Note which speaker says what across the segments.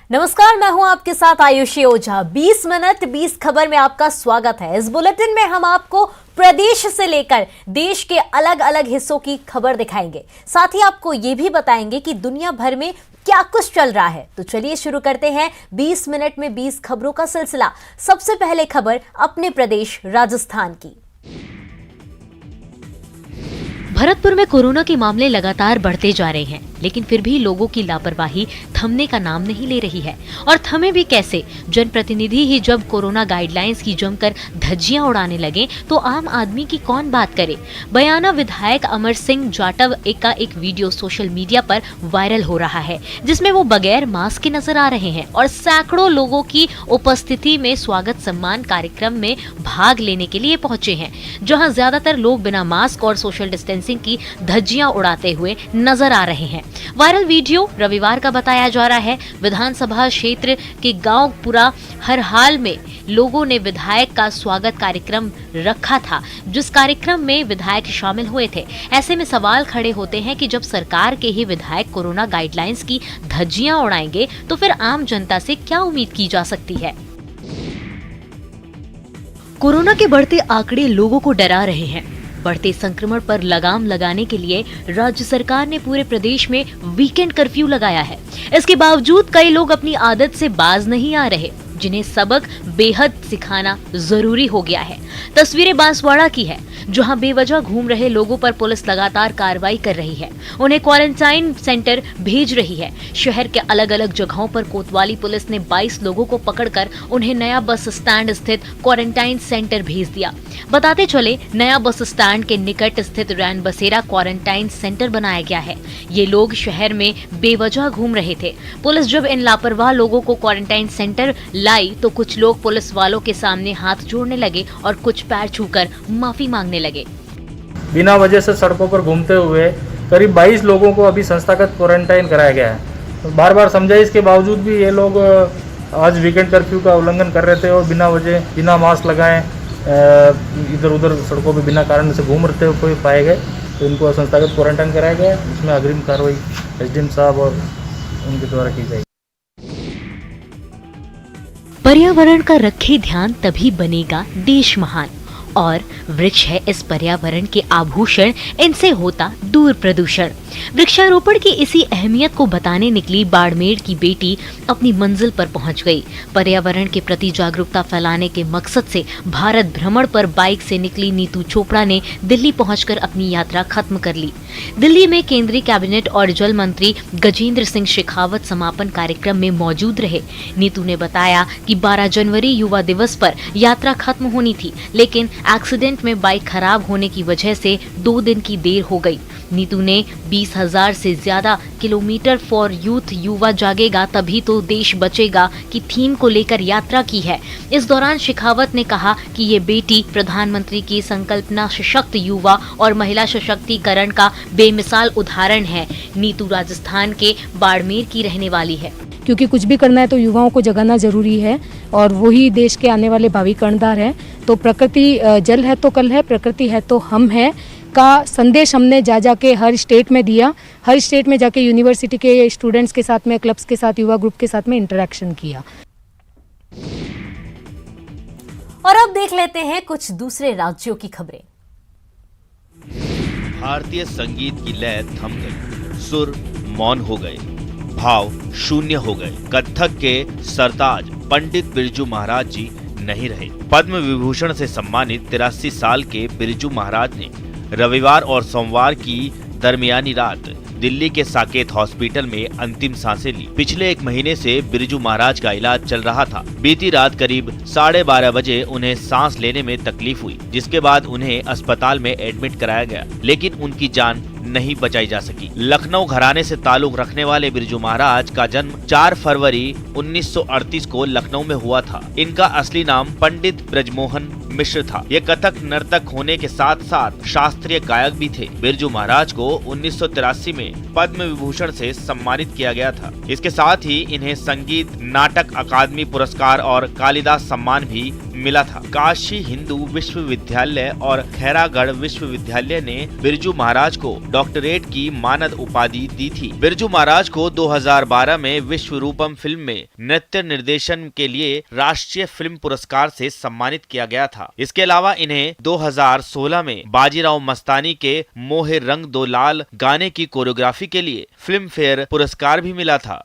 Speaker 1: नमस्कार, मैं हूं आपके साथ आयुषी ओझा। 20 मिनट 20 खबर में आपका स्वागत है। इस बुलेटिन में हम आपको प्रदेश से लेकर देश के अलग अलग हिस्सों की खबर दिखाएंगे। साथ ही आपको ये भी बताएंगे कि दुनिया भर में क्या कुछ चल रहा है। तो चलिए शुरू करते हैं 20 मिनट में 20 खबरों का सिलसिला। सबसे पहले खबर अपने प्रदेश राजस्थान की। भरतपुर में कोरोना के मामले लगातार बढ़ते जा रहे हैं, लेकिन फिर भी लोगों की लापरवाही थमने का नाम नहीं ले रही है। और थमे भी कैसे? जनप्रतिनिधि ही जब कोरोना गाइडलाइंस की जमकर धज्जियां उड़ाने लगे तो आम आदमी की कौन बात करे। बयाना विधायक अमर सिंह जाटव का एक वीडियो सोशल मीडिया पर वायरल हो रहा है, जिसमें वो बगैर मास्क के नजर आ रहे हैं और सैकड़ों लोगों की उपस्थिति में स्वागत सम्मान कार्यक्रम में भाग लेने के लिए पहुंचे हैं, जहां ज्यादातर लोग बिना मास्क और सोशल डिस्टेंसिंग की धज्जियां उड़ाते हुए नजर आ रहे हैं। वायरल वीडियो रविवार का बताया जा रहा है। विधानसभा क्षेत्र के गांव पुरा हर हाल में लोगों ने विधायक का स्वागत कार्यक्रम रखा था, जिस कार्यक्रम में विधायक शामिल हुए थे। ऐसे में सवाल खड़े होते हैं कि जब सरकार के ही विधायक कोरोना गाइडलाइंस की धज्जियां उड़ाएंगे तो फिर आम जनता से क्या उम्मीद की जा सकती है। कोरोना के बढ़ते आंकड़े लोगों को डरा रहे हैं। बढ़ते संक्रमण पर लगाम लगाने के लिए राज्य सरकार ने पूरे प्रदेश में वीकेंड कर्फ्यू लगाया है। इसके बावजूद कई लोग अपनी आदत से बाज नहीं आ रहे, जिन्हें सबक बेहद सिखाना जरूरी हो गया है। तस्वीरें बांसवाड़ा की है, जहां बेवजह घूम रहे लोगों पर पुलिस लगातार कार्रवाई कर रही है, उन्हें क्वारंटाइन सेंटर भेज रही है। शहर के अलग अलग जगहों पर कोतवाली पुलिस ने 22 लोगों को पकड़कर उन्हें नया बस स्टैंड स्थित क्वारंटाइन सेंटर भेज दिया। बताते चले, नया बस स्टैंड के निकट स्थित रैन बसेरा क्वारंटाइन सेंटर बनाया गया है। ये लोग शहर में बेवजह घूम रहे थे। पुलिस जब इन लापरवाह लोगों को क्वारंटाइन सेंटर लाई तो कुछ लोग पुलिस वालों के सामने हाथ जोड़ने लगे और कुछ पैर छूकर माफी मांगने लगे।
Speaker 2: बिना वजह से सड़कों पर घूमते हुए करीब 22 लोगों को अभी संस्थागत क्वारंटाइन कराया गया है। तो बार बार समझाइश के बावजूद भी ये लोग आज वीकेंड कर्फ्यू का उल्लंघन कर रहे थे और बिना वजह बिना मास्क लगाए इधर उधर सड़कों पर बिना कारण से घूम रहे हुए पाए गए। तो इनको संस्थागत क्वारंटाइन कराया गया है। इसमें अग्रिम कार्रवाई एसडीएम साहब और उनके द्वारा की जाएगी।
Speaker 1: पर्यावरण का रखे ध्यान तभी बनेगा देश महान, और वृक्ष है इस पर्यावरण के आभूषण, इनसे होता दूर प्रदूषण। वृक्षारोपण की इसी अहमियत को बताने निकली बाड़मेर की बेटी अपनी मंजिल पर पहुंच गई। पर्यावरण के प्रति जागरूकता फैलाने के मकसद से भारत भ्रमण पर बाइक से निकली नीतू चोपड़ा ने दिल्ली पहुंचकर अपनी यात्रा खत्म कर ली। दिल्ली में केंद्रीय कैबिनेट और जल मंत्री गजेंद्र सिंह शेखावत समापन कार्यक्रम में मौजूद रहे। नीतू ने बताया कि 12 जनवरी युवा दिवस पर यात्रा खत्म होनी थी, लेकिन एक्सीडेंट में बाइक खराब होने की वजह से 2 दिन की देर हो गई। नीतू ने 20,000 से ज्यादा किलोमीटर फॉर यूथ युवा जागेगा तभी तो देश बचेगा की थीम को लेकर यात्रा की है। इस दौरान शेखावत ने कहा कि ये बेटी प्रधानमंत्री की संकल्पना सशक्त युवा और महिला सशक्तिकरण का बेमिसाल उदाहरण है। नीतू राजस्थान के बाड़मेर की रहने वाली है।
Speaker 3: क्योंकि कुछ भी करना है तो युवाओं को जगाना जरूरी है और वही देश के आने वाले भावी कर्णधार हैं। तो प्रकृति जल है तो कल है, प्रकृति है तो हम हैं का संदेश हमने जा के हर स्टेट में दिया। हर स्टेट में जाके यूनिवर्सिटी के स्टूडेंट्स के साथ में, क्लब्स के साथ, युवा ग्रुप के साथ में इंटरेक्शन किया।
Speaker 1: और अब देख लेते हैं कुछ दूसरे राज्यों की खबरें।
Speaker 4: भारतीय संगीत की लय थम गई, सुर मौन हो गए, भाव शून्य हो गए। कत्थक के सरताज पंडित बिरजू महाराज जी नहीं रहे। पद्म विभूषण से सम्मानित 83 साल के बिरजू महाराज ने रविवार और सोमवार की दरमियानी रात दिल्ली के साकेत हॉस्पिटल में अंतिम सांसें ली। पिछले 1 महीने से बिरजू महाराज का इलाज चल रहा था। बीती रात करीब 12:30 बजे उन्हें सांस लेने में तकलीफ हुई, जिसके बाद उन्हें अस्पताल में एडमिट कराया गया, लेकिन उनकी जान नहीं बचाई जा सकी। लखनऊ घराने से ताल्लुक रखने वाले बिरजू महाराज का जन्म 4 फरवरी 1938 को लखनऊ में हुआ था। इनका असली नाम पंडित ब्रजमोहन मिश्र था। ये कथक नर्तक होने के साथ साथ शास्त्रीय गायक भी थे। बिरजू महाराज को 1983 में पद्म विभूषण से सम्मानित किया गया था। इसके साथ ही इन्हें संगीत नाटक अकादमी पुरस्कार और कालिदास सम्मान भी मिला था। काशी हिंदू विश्वविद्यालय और खैरागढ़ विश्वविद्यालय ने बिरजू महाराज को डॉक्टरेट की मानद उपाधि दी थी। बिरजू महाराज को 2012 में विश्व रूपम फिल्म में नृत्य निर्देशन के लिए राष्ट्रीय फिल्म पुरस्कार से सम्मानित किया गया था। इसके अलावा इन्हें 2016 में बाजीराव मस्तानी के मोहे रंग दो लाल गाने की कोरियोग्राफी के लिए फिल्म फेयर पुरस्कार भी मिला था।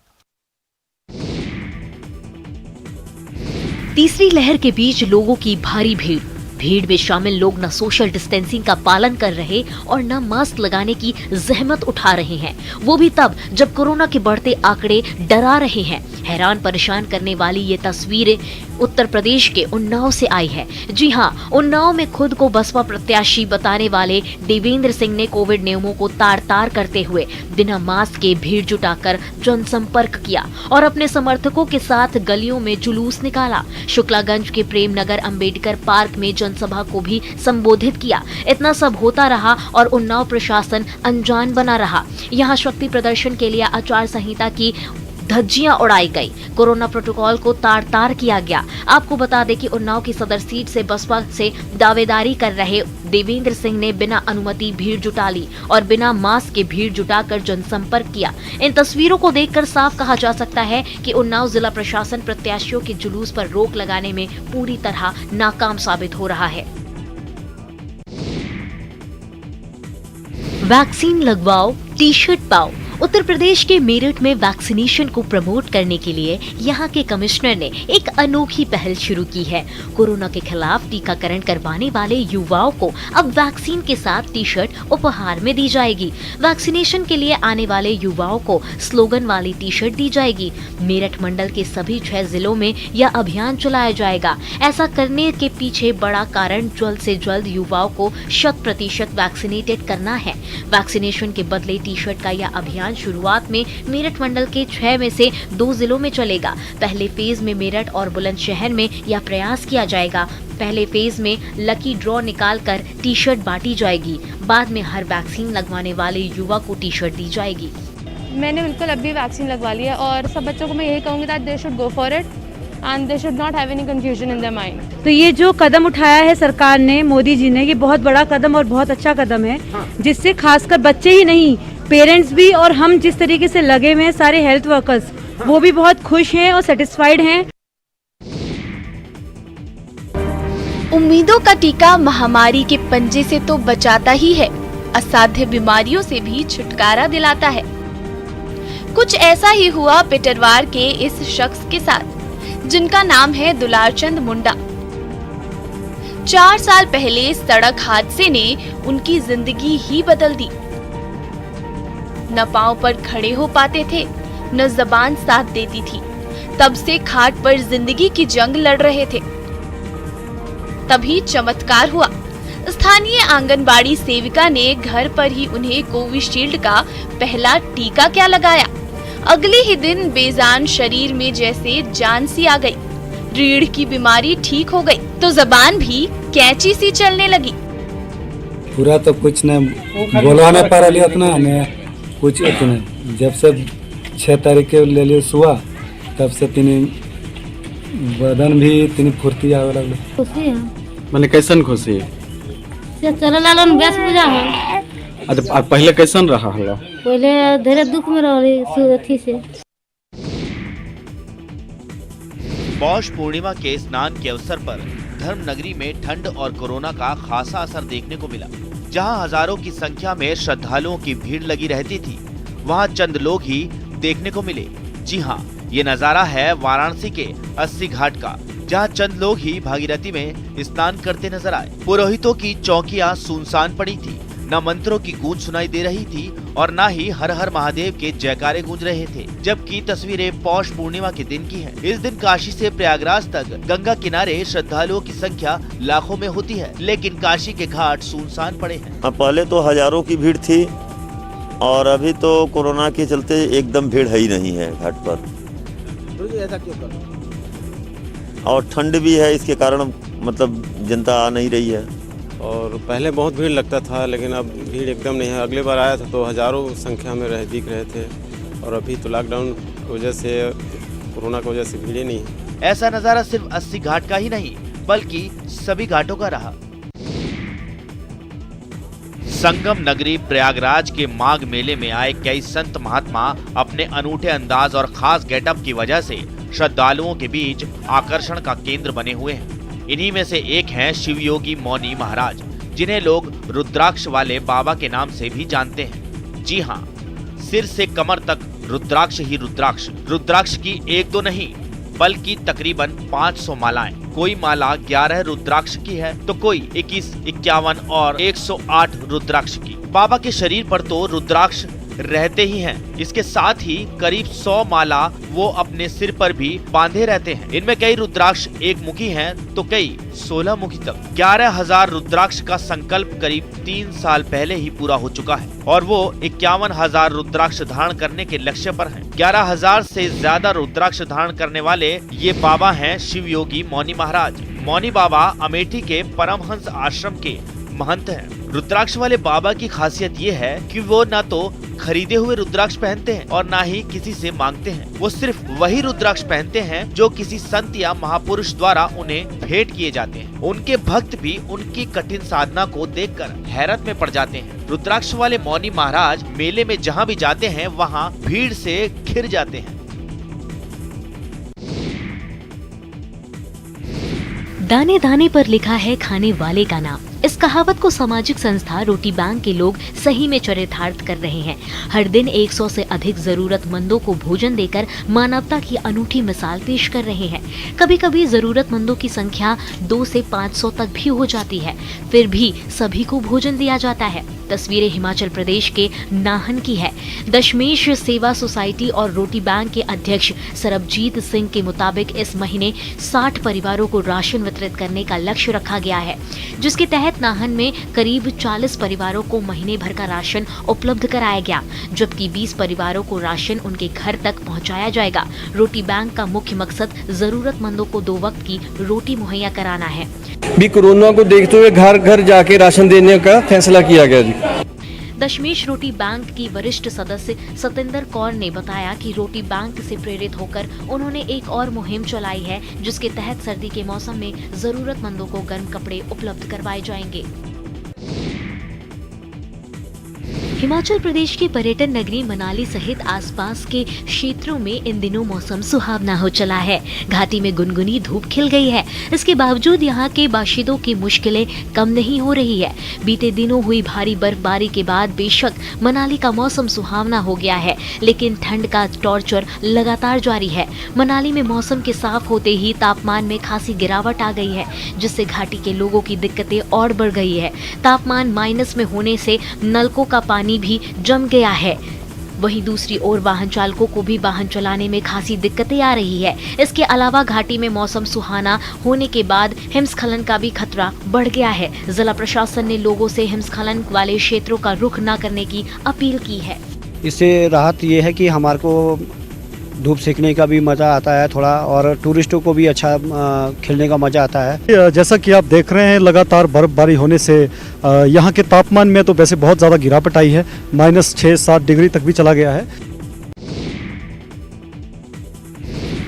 Speaker 1: तीसरी लहर के बीच लोगों की भारी भीड़ में शामिल लोग न सोशल डिस्टेंसिंग का पालन कर रहे और न मास्क लगाने की जहमत उठा रहे हैं, वो भी तब जब कोरोना के बढ़ते आंकड़े डरा रहे हैं। हैरान परेशान करने वाली ये तस्वीरें उत्तर प्रदेश के उन्नाव से आई है। जी हाँ, उन्नाव में खुद को बसपा प्रत्याशी बताने वाले देवेंद्र सिंह ने कोविड नियमों को तार करते हुए बिना मास्क के भीड़ जुटाकर जनसंपर्क किया और अपने समर्थकों के साथ गलियों में जुलूस निकाला। शुक्लागंज के प्रेम नगर अंबेडकर पार्क में जनसभा को भी संबोधित किया। इतना सब होता रहा और उन्नाव प्रशासन अनजान बना रहा। यहाँ शक्ति प्रदर्शन के लिए आचार संहिता की धज्जियां उड़ाई गई, कोरोना प्रोटोकॉल को तार किया गया। आपको बता दें कि उन्नाव की सदर सीट से बसपा से दावेदारी कर रहे देवेंद्र सिंह ने बिना अनुमति भीड़ जुटा ली और बिना मास्क के भीड़ जुटाकर जनसंपर्क किया। इन तस्वीरों को देखकर साफ कहा जा सकता है कि उन्नाव जिला प्रशासन प्रत्याशियों के जुलूस पर रोक लगाने में पूरी तरह नाकाम साबित हो रहा है। वैक्सीन लगवाओ, टी शर्ट पाओ। उत्तर प्रदेश के मेरठ में वैक्सीनेशन को प्रमोट करने के लिए यहाँ के कमिश्नर ने एक अनोखी पहल शुरू की है। कोरोना के खिलाफ टीकाकरण करवाने वाले युवाओं को अब वैक्सीन के साथ टी शर्ट उपहार में दी जाएगी। वैक्सीनेशन के लिए आने वाले युवाओं को स्लोगन वाली टी शर्ट दी जाएगी। मेरठ मंडल के सभी 6 जिलों में यह अभियान चलाया जाएगा। ऐसा करने के पीछे बड़ा कारण जल्द से जल्द युवाओं को 100% वैक्सीनेटेड करना है। वैक्सीनेशन के बदले टी शर्ट का यह अभियान शुरुआत में मेरठ मंडल के 6 में से 2 जिलों में चलेगा। पहले फेज में मेरठ और बुलंदशहर में यह प्रयास किया जाएगा। पहले फेज में लकी ड्रॉ निकालकर टी शर्ट बांटी जाएगी। बाद में हर वैक्सीन लगवाने वाले युवा को टी शर्ट दी जाएगी।
Speaker 5: मैंने बिल्कुल अभी वैक्सीन लगवा लिया और सब बच्चों को मैं यही कहूँगी that they should go for it and they should not have any confusion in their mind.
Speaker 6: तो ये जो कदम उठाया है सरकार ने, मोदी जी ने, ये बहुत बड़ा कदम और बहुत अच्छा कदम है, जिससे खासकर बच्चे ही नहीं, पेरेंट्स भी और हम जिस तरीके से लगे हुए हैं सारे हेल्थ वर्कर्स, वो भी बहुत खुश हैं और सेटिस्फाइड हैं।
Speaker 7: उम्मीदों का टीका महामारी के पंजे से तो बचाता ही है, असाध्य बीमारियों से भी छुटकारा दिलाता है। कुछ ऐसा ही हुआ पिटरवार के इस शख्स के साथ, जिनका नाम है दुलारचंद मुंडा। 4 साल पहले सड़क हादसे ने उनकी जिंदगी ही बदल दी। न पांव पर खड़े हो पाते थे, न जबान साथ देती थी। तब से खाट पर जिंदगी की जंग लड़ रहे थे। तभी चमत्कार हुआ। स्थानीय आंगनबाड़ी सेविका ने घर पर ही उन्हें कोविशील्ड का पहला टीका क्या लगाया। अगले ही दिन बेजान शरीर में जैसे जान सी आ गई। रीढ़ की बीमारी ठीक हो गई तो जबान भी कैंची सी चलने लगी।
Speaker 8: पूरा तो कुछ न बोलवा नहीं पा रही अपना हमें कुछ इतने। जब से 6 तारीख के ले लियो सुबह, तब से तीन बदन भी तीन फुर्ती आवे लगल।
Speaker 9: खुशी है
Speaker 8: माने कैसन खुशी है?
Speaker 9: से चले लागन बेस बुझा है।
Speaker 8: अच्छा, पहले कैसन रहा हलो?
Speaker 9: पहले धीरे दुख में रही अथी से।
Speaker 4: पौष पूर्णिमा के स्नान के अवसर पर धर्म नगरी में ठंड और कोरोना का खासा असर देखने को मिला। जहां हजारों की संख्या में श्रद्धालुओं की भीड़ लगी रहती थी, वहां चंद लोग ही देखने को मिले। जी हां, ये नजारा है वाराणसी के 80 घाट का, जहां चंद लोग ही भागीरथी में स्नान करते नजर आए। पुरोहितों की चौकियां सुनसान पड़ी थी, न मंत्रों की गूंज सुनाई दे रही थी और न ही हर हर महादेव के जयकारे गूंज रहे थे। जबकि तस्वीरें पौष पूर्णिमा के दिन की हैं। इस दिन काशी से प्रयागराज तक गंगा किनारे श्रद्धालुओं की संख्या लाखों में होती है, लेकिन काशी के घाट सुनसान पड़े हैं।
Speaker 10: पहले तो हजारों की भीड़ थी और अभी तो कोरोना के चलते एकदम भीड़ है ही नहीं है घाट पर।
Speaker 11: ऐसा क्यों कर?
Speaker 10: और ठंड भी है, इसके कारण मतलब जनता आ नहीं रही है।
Speaker 11: और पहले बहुत भीड़ लगता था, लेकिन अब भीड़ एकदम नहीं है। अगले बार आया था तो हजारों संख्या में दिख रहे थे, और अभी तो लॉकडाउन की वजह से, कोरोना की वजह से भीड़ ही नहीं है।
Speaker 4: ऐसा नजारा सिर्फ 80 घाट का ही नहीं, बल्कि सभी घाटों का रहा। संगम नगरी प्रयागराज के माघ मेले में आए कई संत महात्मा अपने अनूठे अंदाज और खास गेटअप की वजह से श्रद्धालुओं के बीच आकर्षण का केंद्र बने हुए हैं। इन्हीं में से एक हैं शिवयोगी मौनी महाराज, जिन्हें लोग रुद्राक्ष वाले बाबा के नाम से भी जानते हैं। जी हाँ, सिर से कमर तक रुद्राक्ष ही रुद्राक्ष। रुद्राक्ष की एक दो नहीं बल्कि तकरीबन 500 मालाएं। कोई माला 11 रुद्राक्ष की है तो कोई 21, 51 और 108 रुद्राक्ष की। बाबा के शरीर पर तो रुद्राक्ष रहते ही हैं, इसके साथ ही करीब 100 माला वो अपने सिर पर भी बांधे रहते हैं। इनमें कई रुद्राक्ष एक मुखी हैं तो कई 16 मुखी तक। 11,000 रुद्राक्ष का संकल्प करीब 3 साल पहले ही पूरा हो चुका है और वो 51,000 रुद्राक्ष धारण करने के लक्ष्य पर हैं। 11,000 से ज्यादा रुद्राक्ष धारण करने वाले ये बाबा हैं शिवयोगी मौनी महाराज। मौनी बाबा अमेठी के परमहंस आश्रम के महंत हैं। रुद्राक्ष वाले बाबा की खासियत ये है कि वो ना तो खरीदे हुए रुद्राक्ष पहनते हैं और ना ही किसी से मांगते हैं। वो सिर्फ वही रुद्राक्ष पहनते हैं जो किसी संत या महापुरुष द्वारा उन्हें भेंट किए जाते हैं। उनके भक्त भी उनकी कठिन साधना को देखकर हैरत में पड़ जाते हैं। रुद्राक्ष वाले मौनी महाराज मेले में जहाँ भी जाते हैं वहाँ भीड़ से घिर जाते हैं।
Speaker 1: दाने दाने पर लिखा है खाने वाले का नाम। इस कहावत को सामाजिक संस्था रोटी बैंक के लोग सही में चरितार्थ कर रहे हैं। हर दिन 100 से अधिक जरूरतमंदों को भोजन देकर मानवता की अनूठी मिसाल पेश कर रहे हैं। कभी कभी जरूरतमंदों की संख्या 2 से 500 तक भी हो जाती है, फिर भी सभी को भोजन दिया जाता है। तस्वीरें हिमाचल प्रदेश के नाहन की है। दशमेश सेवा सोसाइटी और रोटी बैंक के अध्यक्ष सरबजीत सिंह के मुताबिक इस महीने 60 परिवारों को राशन वितरित करने का लक्ष्य रखा गया है, जिसके तहत नाहन में करीब 40 परिवारों को महीने भर का राशन उपलब्ध कराया गया, जबकि 20 परिवारों को राशन उनके घर तक पहुंचाया जाएगा। रोटी बैंक का मुख्य मकसद जरूरतमंदों को 2 वक्त की रोटी मुहैया कराना है।
Speaker 12: भी कोरोना को देखते हुए घर घर जाके राशन देने का फैसला किया गया जी।
Speaker 1: दशमेश रोटी बैंक की वरिष्ठ सदस्य सतेंद्र कौर ने बताया कि रोटी बैंक से प्रेरित होकर उन्होंने एक और मुहिम चलाई है, जिसके तहत सर्दी के मौसम में जरूरतमंदों को गर्म कपड़े उपलब्ध करवाए जाएंगे। हिमाचल प्रदेश की पर्यटन नगरी मनाली सहित आसपास के क्षेत्रों में इन दिनों मौसम सुहावना हो चला है। घाटी में गुनगुनी धूप खिल गई है। इसके बावजूद यहाँ के बाशिंदों की मुश्किलें कम नहीं हो रही है। बीते दिनों हुई भारी बर्फबारी के बाद बेशक मनाली का मौसम सुहावना हो गया है, लेकिन ठंड का टॉर्चर लगातार जारी है। मनाली में मौसम के साफ होते ही तापमान में खासी गिरावट आ गई है, जिससे घाटी के लोगों की दिक्कतें और बढ़ गई है। तापमान माइनस में होने से नलकों का पानी भी जम गया है। वहीं दूसरी ओर वाहन चालकों को भी वाहन चलाने में खासी दिक्कतें आ रही है। इसके अलावा घाटी में मौसम सुहाना होने के बाद हिमस्खलन का भी खतरा बढ़ गया है। जिला प्रशासन ने लोगों से हिमस्खलन वाले क्षेत्रों का रुख न करने की अपील की है।
Speaker 12: इससे राहत ये है कि हमारे को धूप सेकने का भी मज़ा आता है थोड़ा, और टूरिस्टों को भी अच्छा खेलने का मज़ा आता है।
Speaker 13: जैसा कि आप देख रहे हैं, लगातार बर्फबारी होने से यहाँ के तापमान में तो वैसे बहुत ज़्यादा गिरावट आई है। -6-7 डिग्री तक भी चला गया है।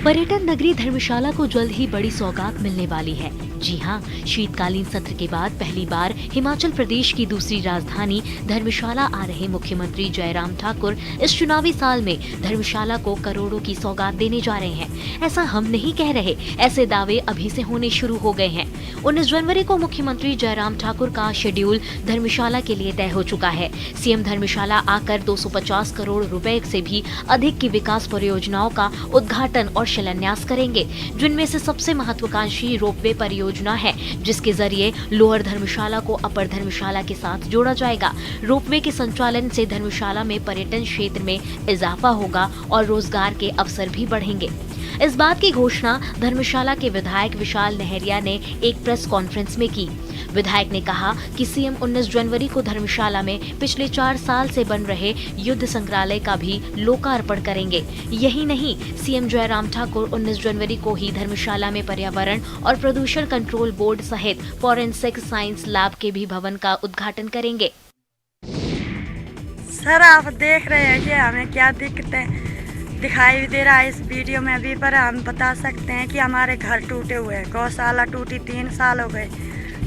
Speaker 1: पर्यटन नगरी धर्मशाला को जल्द ही बड़ी सौगात मिलने वाली है। जी हां, शीतकालीन सत्र के बाद पहली बार हिमाचल प्रदेश की दूसरी राजधानी धर्मशाला आ रहे मुख्यमंत्री जयराम ठाकुर इस चुनावी साल में धर्मशाला को करोड़ों की सौगात देने जा रहे हैं। ऐसा हम नहीं कह रहे, ऐसे दावे अभी से होने शुरू हो गए हैं। 19 जनवरी को मुख्यमंत्री जयराम ठाकुर का शेड्यूल धर्मशाला के लिए तय हो चुका है। सीएम धर्मशाला आकर 250 करोड़ रुपए से भी अधिक की विकास परियोजनाओं का उद्घाटन और शिलान्यास करेंगे, जिनमें से सबसे महत्वाकांक्षी रोपवे परियोजना है, जिसके जरिए लोअर धर्मशाला को अपर धर्मशाला के साथ जोड़ा जाएगा। रोपवे के संचालन से धर्मशाला में पर्यटन क्षेत्र में इजाफा होगा और रोजगार के अवसर भी बढ़ेंगे। इस बात की घोषणा धर्मशाला के विधायक विशाल नहरिया ने एक प्रेस कॉन्फ्रेंस में की। विधायक ने कहा कि सीएम 19 जनवरी को धर्मशाला में पिछले 4 साल से बन रहे युद्ध संग्रहालय का भी लोकार्पण करेंगे। यही नहीं, सीएम जयराम ठाकुर 19 जनवरी को ही धर्मशाला में पर्यावरण और प्रदूषण कंट्रोल बोर्ड सहित फॉरेंसिक साइंस लैब के भी भवन का उद्घाटन करेंगे।
Speaker 14: सर, आप देख रहे हैं कि हमें क्या दिक्कतें दिखाई दे रहा है इस वीडियो में भी, पर हम बता सकते हैं कि हमारे घर टूटे हुए हैं। गौशाला टूटी 3 साल हो गए,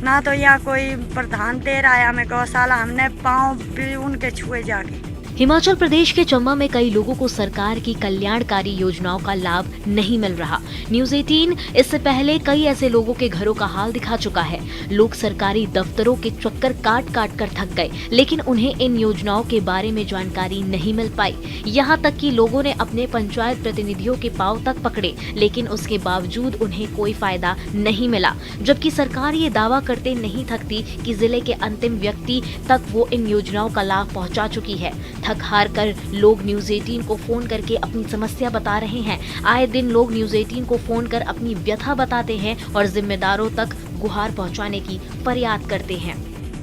Speaker 14: ना तो यहाँ कोई प्रधान दे रहा है हमें गौशाला, हमने पाँव भी उनके छुए जाके।
Speaker 1: हिमाचल प्रदेश के चंबा में कई लोगों को सरकार की कल्याणकारी योजनाओं का लाभ नहीं मिल रहा। न्यूज़ 18 इससे पहले कई ऐसे लोगों के घरों का हाल दिखा चुका है। लोग सरकारी दफ्तरों के चक्कर काट काट कर थक गए, लेकिन उन्हें इन योजनाओं के बारे में जानकारी नहीं मिल पाई। यहाँ तक कि लोगों ने अपने पंचायत प्रतिनिधियों के पांव तक पकड़े, लेकिन उसके बावजूद उन्हें कोई फायदा नहीं मिला। जबकि सरकार ये दावा करते नहीं थकती कि जिले के अंतिम व्यक्ति तक वो इन योजनाओं का लाभ पहुँचा चुकी है। थक हार कर लोग न्यूज़ 18 को फोन करके अपनी समस्या बता रहे हैं। आए दिन लोग न्यूज़ 18 को फोन कर अपनी व्यथा बताते हैं और जिम्मेदारों तक गुहार पहुंचाने की फरियाद करते हैं।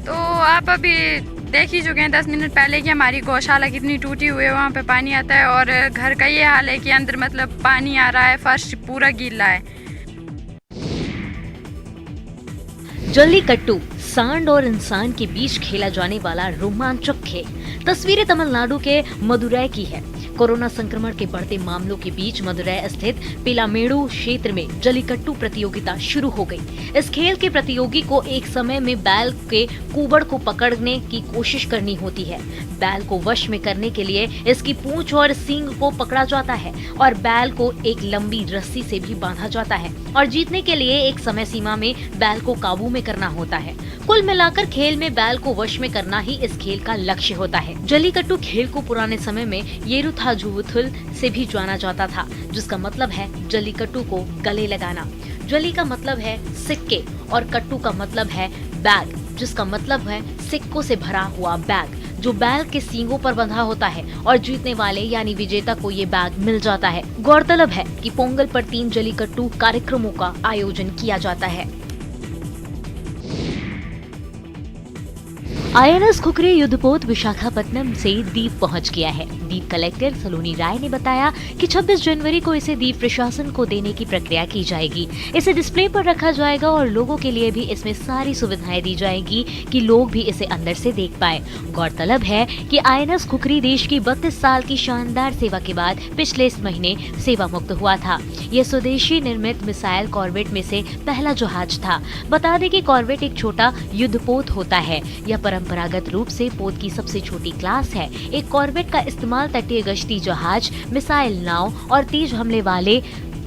Speaker 15: तो आप अभी देख ही चुके हैं 10 मिनट पहले कि हमारी गौशाला कितनी टूटी हुई है, वहाँ पे पानी आता है और घर का ये हाल है कि अंदर मतलब पानी आ रहा है, फर्श पूरा गीला है।
Speaker 1: जल्लीकट्टू सांड और इंसान के बीच खेला जाने वाला रोमांचक खेल। तस्वीरें तमिलनाडु के मदुरै की है। कोरोना संक्रमण के बढ़ते मामलों के बीच मदुरै स्थित पिलामेडु क्षेत्र में जल्लीकट्टू प्रतियोगिता शुरू हो गई। इस खेल के प्रतियोगी को एक समय में बैल के कुबड़ को पकड़ने की कोशिश करनी होती है। बैल को वश में करने के लिए इसकी पूंछ और सींग को पकड़ा जाता है और बैल को एक लंबी रस्सी से भी बांधा जाता है और जीतने के लिए एक समय सीमा में बैल को काबू में करना होता है। कुल मिलाकर खेल में बैल को वश में करना ही इस खेल का लक्ष्य होता है। जल्लीकट्टू खेल को पुराने समय में येरुथाजुवुथुल से भी जाना जाता था, जिसका मतलब है जल्लीकट्टू को गले लगाना। जली का मतलब है सिक्के और कट्टू का मतलब है बैग, जिसका मतलब है सिक्कों से भरा हुआ बैग जो बैल के सींगों पर बंधा होता है और जीतने वाले यानी विजेता को ये बैग मिल जाता है। गौरतलब है कि पोंगल पर 3 जल्लीकट्टू कार्यक्रमों का आयोजन किया जाता है। INS खुखरी युद्धपोत विशाखापत्तनम से दीप पहुंच गया है। दीप कलेक्टर सलोनी राय ने बताया कि 26 जनवरी को इसे दीप प्रशासन को देने की प्रक्रिया की जाएगी। इसे डिस्प्ले पर रखा जाएगा और लोगों के लिए भी इसमें सारी सुविधाएं दी जाएगी कि लोग भी इसे अंदर से देख पाए। गौरतलब है कि INS खुखरी देश की 32 साल की शानदार सेवा के बाद पिछले इस महीने सेवा मुक्त हुआ था। यह स्वदेशी निर्मित मिसाइल कॉर्वेट में से पहला जहाज था। बता दें कि कॉर्वेट एक छोटा युद्धपोत होता है। यह परंपरागत रूप से पोत की सबसे छोटी क्लास है। एक कॉर्वेट का इस्तेमाल तटीय गश्ती जहाज, मिसाइल नाव और तेज हमले वाले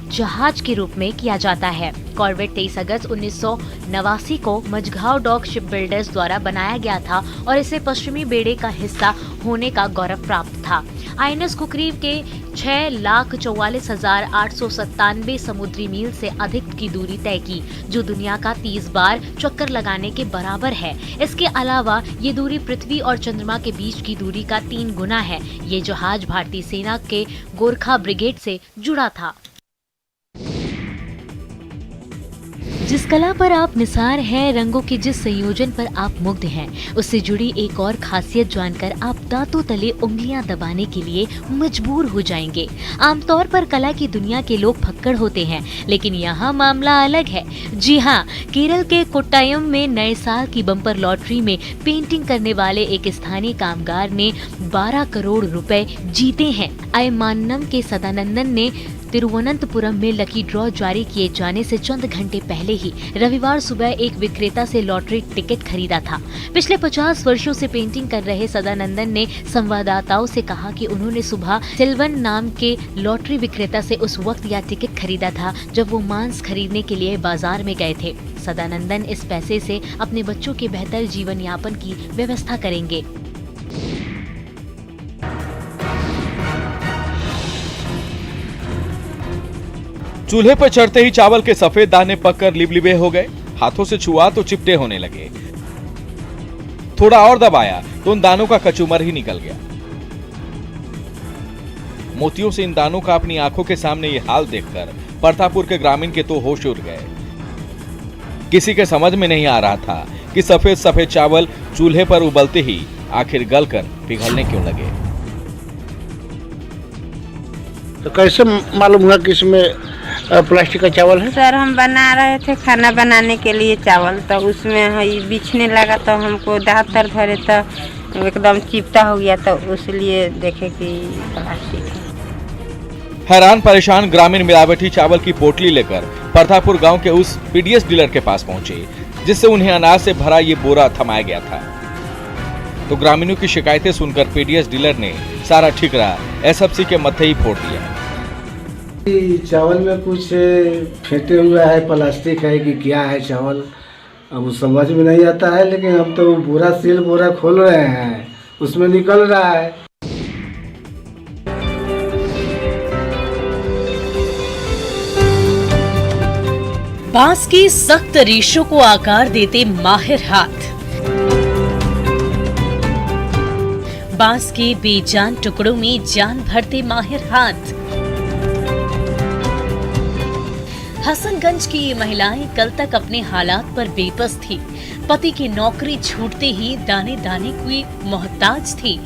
Speaker 1: जहाज के रूप में किया जाता है। कॉर्वेट 23 अगस्त 1989 को मझगांव डॉक शिप बिल्डर्स द्वारा बनाया गया था और इसे पश्चिमी बेड़े का हिस्सा होने का गौरव प्राप्त था। INS खुखरी के 6,44,897 समुद्री मील से अधिक की दूरी तय की, जो दुनिया का 30 बार चक्कर लगाने के बराबर है। इसके अलावा ये दूरी पृथ्वी और चंद्रमा के बीच की दूरी का 3 गुना है। ये जहाज भारतीय सेना के गोरखा ब्रिगेड से जुड़ा था। जिस कला पर आप निसार हैं, रंगों के जिस संयोजन पर आप मुग्ध हैं, उससे जुड़ी एक और खासियत जानकर आप दांतों तले उंगलियां दबाने के लिए मजबूर हो जाएंगे। आमतौर पर कला की दुनिया के लोग फक्कड़ होते हैं, लेकिन यहाँ मामला अलग है। जी हाँ, केरल के कोट्टायम में नए साल की बम्पर लॉटरी में पेंटिंग करने वाले एक स्थानीय कामगार ने 12 करोड़ रुपए जीते हैं। अयमानम के सदानंदन ने तिरुवनंतपुरम में लकी ड्रॉ जारी किए जाने से चंद घंटे पहले ही रविवार सुबह एक विक्रेता से लॉटरी टिकट खरीदा था। पिछले 50 वर्षों से पेंटिंग कर रहे सदानंदन ने संवाददाताओं से कहा कि उन्होंने सुबह सिल्वन नाम के लॉटरी विक्रेता से उस वक्त यह टिकट खरीदा था जब वो मांस खरीदने के लिए बाजार में गए थे। सदानंदन इस पैसे से अपने बच्चों के बेहतर जीवन यापन की व्यवस्था करेंगे।
Speaker 16: चूल्हे पर चढ़ते ही चावल के सफेद दाने पककर लिबलिबे हो गए। हाथों से छुआ तो चिपटे होने लगे। थोड़ा और दबाया तो उन दानों का कचूमर ही निकल गया। मोतियों से इन दानों का अपनी आंखों के सामने ये हाल देखकर परतापुर के ग्रामीण के तो होश उड़ गए। किसी के समझ में नहीं आ रहा था कि सफेद सफेद चावल चूल्हे पर उबलते ही आखिर गलकर पिघलने क्यों लगे।
Speaker 17: तो कैसे मालूम हुआ कि इसमें प्लास्टिक का चावल है?
Speaker 18: सर, हम बना रहे थे खाना बनाने के लिए चावल, तो उसमें बिछने लगा तो हमको दांत दर्द हो रहे तो एकदम चिपटा हो गया, तो उसलिए देखे कि प्लास्टिक है।
Speaker 16: हैरान परेशान ग्रामीण मिलावटी चावल की पोटली लेकर परतापुर गांव के उस पीडीएस डीलर के पास पहुंचे, जिससे उन्हें अनाज से भरा ये बोरा थमाया गया था। तो ग्रामीणों की शिकायतें सुनकर पीडीएस डीलर ने सारा ठिकरा एसएफसी के मत्थे ही फोड़ दिया।
Speaker 8: चावल में कुछ फेंटे हुआ है, प्लास्टिक है कि क्या है चावल, अब समझ में नहीं आता है। लेकिन हम तो बोरा सील बोरा खोल रहे हैं, उसमें निकल रहा है।
Speaker 1: बांस की सख्त रेशों को आकार देते माहिर हाथ, बांस के बेजान टुकड़ों में जान भरते माहिर हाथ। हसनगंज की ये महिलाएं कल तक अपने हालात पर बेबस थी। पति की नौकरी छूटते ही दाने दाने की मोहताज थी।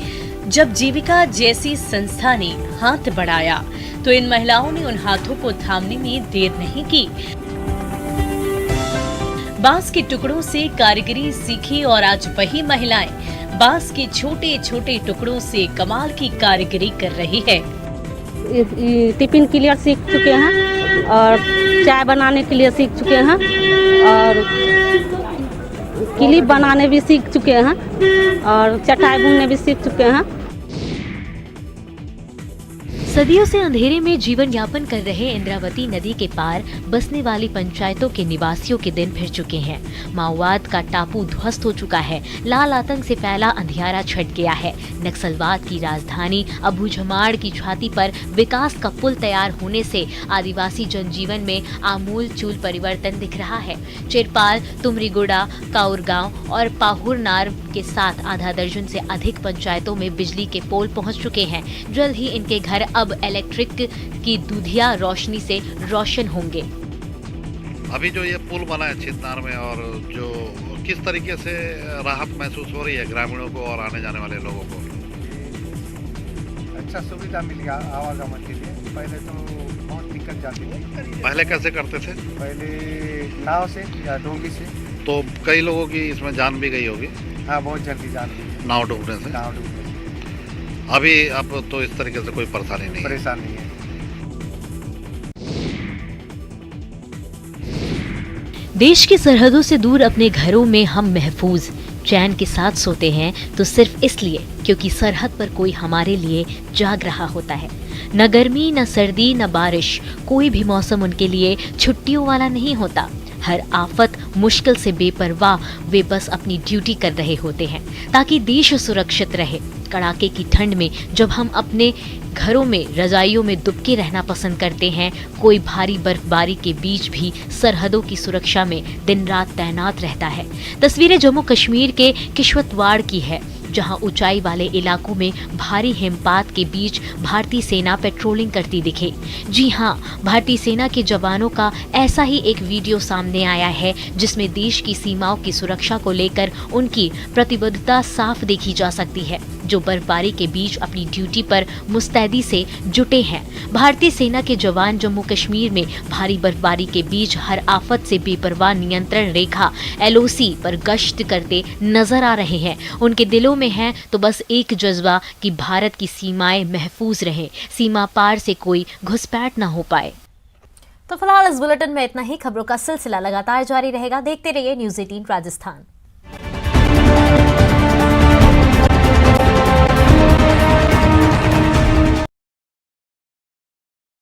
Speaker 1: जब जीविका जैसी संस्था ने हाथ बढ़ाया तो इन महिलाओं ने उन हाथों को थामने में देर नहीं की। बांस के टुकड़ों से कारीगरी सीखी और आज वही महिलाएं बांस के छोटे छोटे टुकड़ों से कमाल की कारीगरी कर रही है।
Speaker 19: टिफिन क्लियर सीख चुके हैं और चाय बनाने के लिए सीख चुके हैं और क्लिप बनाने भी सीख चुके हैं और चटाई बुनने भी सीख चुके हैं।
Speaker 1: सदियों से अंधेरे में जीवन यापन कर रहे इंद्रावती नदी के पार बसने वाली पंचायतों के निवासियों के दिन फिर चुके हैं। माओवाद का टापू ध्वस्त हो चुका है। लाल आतंक से फैला अंधियारा छट गया है। नक्सलवाद की राजधानी अबूझमाड़ की छाती पर विकास का पुल तैयार होने से आदिवासी जनजीवन में आमूल-चूल परिवर्तन दिख रहा है। चिरपाल, तुमरीगुड़ा, काउरगांव और पाहुरनार के साथ आधा दर्जन से अधिक पंचायतों में बिजली के पोल पहुंच चुके हैं। जल्द ही इनके घर अब इलेक्ट्रिक की दुधिया रोशनी से रोशन होंगे।
Speaker 20: अभी जो ये पुल बना है छितनार में, और जो किस तरीके से राहत महसूस हो रही है ग्रामीणों को और आने जाने वाले लोगों को?
Speaker 21: अच्छा सुविधा मिल गया आवागमन के लिए। पहले तो बहुत दिक्कत जाती थी।
Speaker 20: पहले कैसे करते थे?
Speaker 21: पहले नाव से या डोंगी से।
Speaker 20: तो कई लोगों की इसमें जान भी गई होगी।
Speaker 21: हाँ, बहुत जल्दी जान गई
Speaker 20: नाव डूबने से।
Speaker 21: नाव डूबने से।
Speaker 20: अभी अब तो इस तरीके से कोई परेशानी नहीं
Speaker 21: है।
Speaker 1: देश की सरहदों से दूर अपने घरों में हम महफूज चैन के साथ सोते हैं तो सिर्फ इसलिए क्योंकि सरहद पर कोई हमारे लिए जाग रहा होता है। न गर्मी, न सर्दी, न बारिश, कोई भी मौसम उनके लिए छुट्टियों वाला नहीं होता। हर आफत, मुश्किल से बेपरवाह वे बस अपनी ड्यूटी कर रहे होते हैं ताकि देश सुरक्षित रहे। कड़ाके की ठंड में जब हम अपने घरों में रजाइयों में दुबके रहना पसंद करते हैं, कोई भारी बर्फबारी के बीच भी सरहदों की सुरक्षा में दिन रात तैनात रहता है। तस्वीरें जम्मू कश्मीर के किश्तवाड़ की है, जहां ऊंचाई वाले इलाकों में भारी हिमपात के बीच भारतीय सेना पेट्रोलिंग करती दिखे। जी हां, भारतीय सेना के जवानों का ऐसा ही एक वीडियो सामने आया है जिसमें देश की सीमाओं की सुरक्षा को लेकर उनकी प्रतिबद्धता साफ देखी जा सकती है, जो बर्फबारी के बीच अपनी ड्यूटी पर मुस्तैदी से जुटे हैं। भारतीय सेना के जवान जम्मू कश्मीर में भारी बर्फबारी के बीच हर आफत से बेपरवाह नियंत्रण रेखा LOC पर गश्त करते नजर आ रहे हैं। उनके दिलों में है तो बस एक जज्बा कि भारत की सीमाएं महफूज रहें, सीमा पार से कोई घुसपैठ न हो पाए।
Speaker 22: तो फिलहाल इस बुलेटिन में इतना ही। खबरों का सिलसिला लगातार जारी रहेगा। देखते रहिए न्यूज़ 18 राजस्थान।